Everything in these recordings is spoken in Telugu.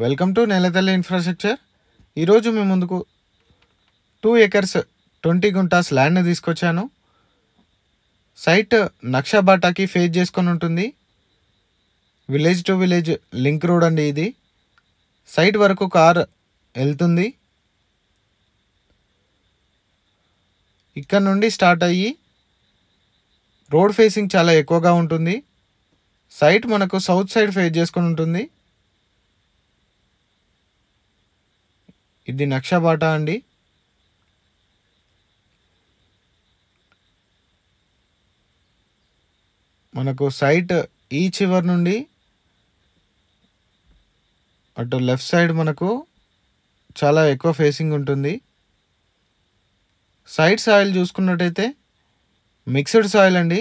Welcome to నెలతల్లి infrastructure. ఈరోజు మీ ముందుకు 2 acres 20 గుంటాస్ ల్యాండ్ని తీసుకొచ్చాను. సైట్ నక్షబాటాకి ఫేస్ చేసుకొని ఉంటుంది. Village to village link road అండి ఇది. సైట్ వరకు కార్ వెళ్తుంది. ఇక్కడ నుండి స్టార్ట్ అయ్యి రోడ్ ఫేసింగ్ చాలా ఎక్కువగా ఉంటుంది. సైట్ మనకు సౌత్ సైడ్ ఫేస్ చేసుకొని ఉంటుంది. ఇది నక్షబాటా అండి. మనకు సైట్ ఈ చివరి నుండి అటు లెఫ్ట్ సైడ్ మనకు చాలా ఎక్కువ ఫేసింగ్ ఉంటుంది. సైడ్ సాయిల్ చూసుకున్నట్టయితే మిక్స్డ్ సాయిల్ అండి.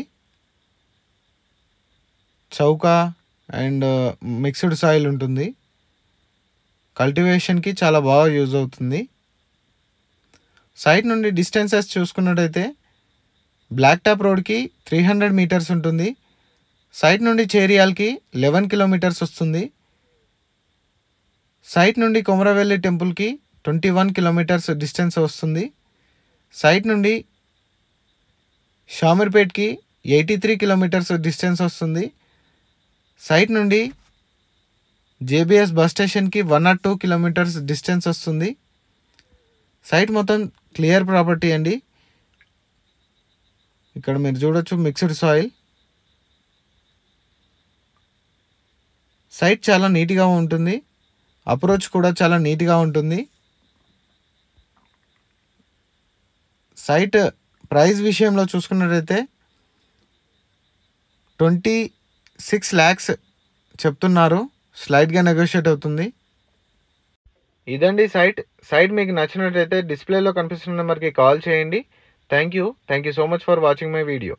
చౌకా అండ్ మిక్స్డ్ సాయిల్ ఉంటుంది. కల్టివేషన్కి చాలా బాగా యూజ్ అవుతుంది. సైట్ నుండి డిస్టెన్సెస్ చూసుకున్నట్టయితే బ్లాక్ టాప్ రోడ్కి 300 మీటర్స్ ఉంటుంది. సైట్ నుండి చేరియాల్కి 11 కిలోమీటర్స్ వస్తుంది. సైట్ నుండి కొమరవెల్లి టెంపుల్కి 21 కిలోమీటర్స్ డిస్టెన్స్ వస్తుంది. సైట్ నుండి షామీర్పేట్కి 83 కిలోమీటర్స్ డిస్టెన్స్ వస్తుంది. సైట్ నుండి జేబీఎస్ బస్ స్టేషన్కి 102 కిలోమీటర్స్ డిస్టెన్స్ వస్తుంది. సైట్ మొత్తం క్లియర్ ప్రాపర్టీ అండి. ఇక్కడ మీరు చూడొచ్చు మిక్స్డ్ సాయిల్. సైట్ చాలా నీట్గా ఉంటుంది. అప్రోచ్ కూడా చాలా నీట్గా ఉంటుంది. సైట్ ప్రైస్ విషయంలో చూసుకున్నట్టయితే 26 lakhs చెప్తున్నారు. స్లైడ్గా నెగోషియేట్ అవుతుంది. ఇదండి సైట్ మీకు నచ్చినట్లయితే డిస్ప్లేలో కనిపిస్తున్న నెంబర్కి కాల్ చేయండి. Thank you so much for watching my video.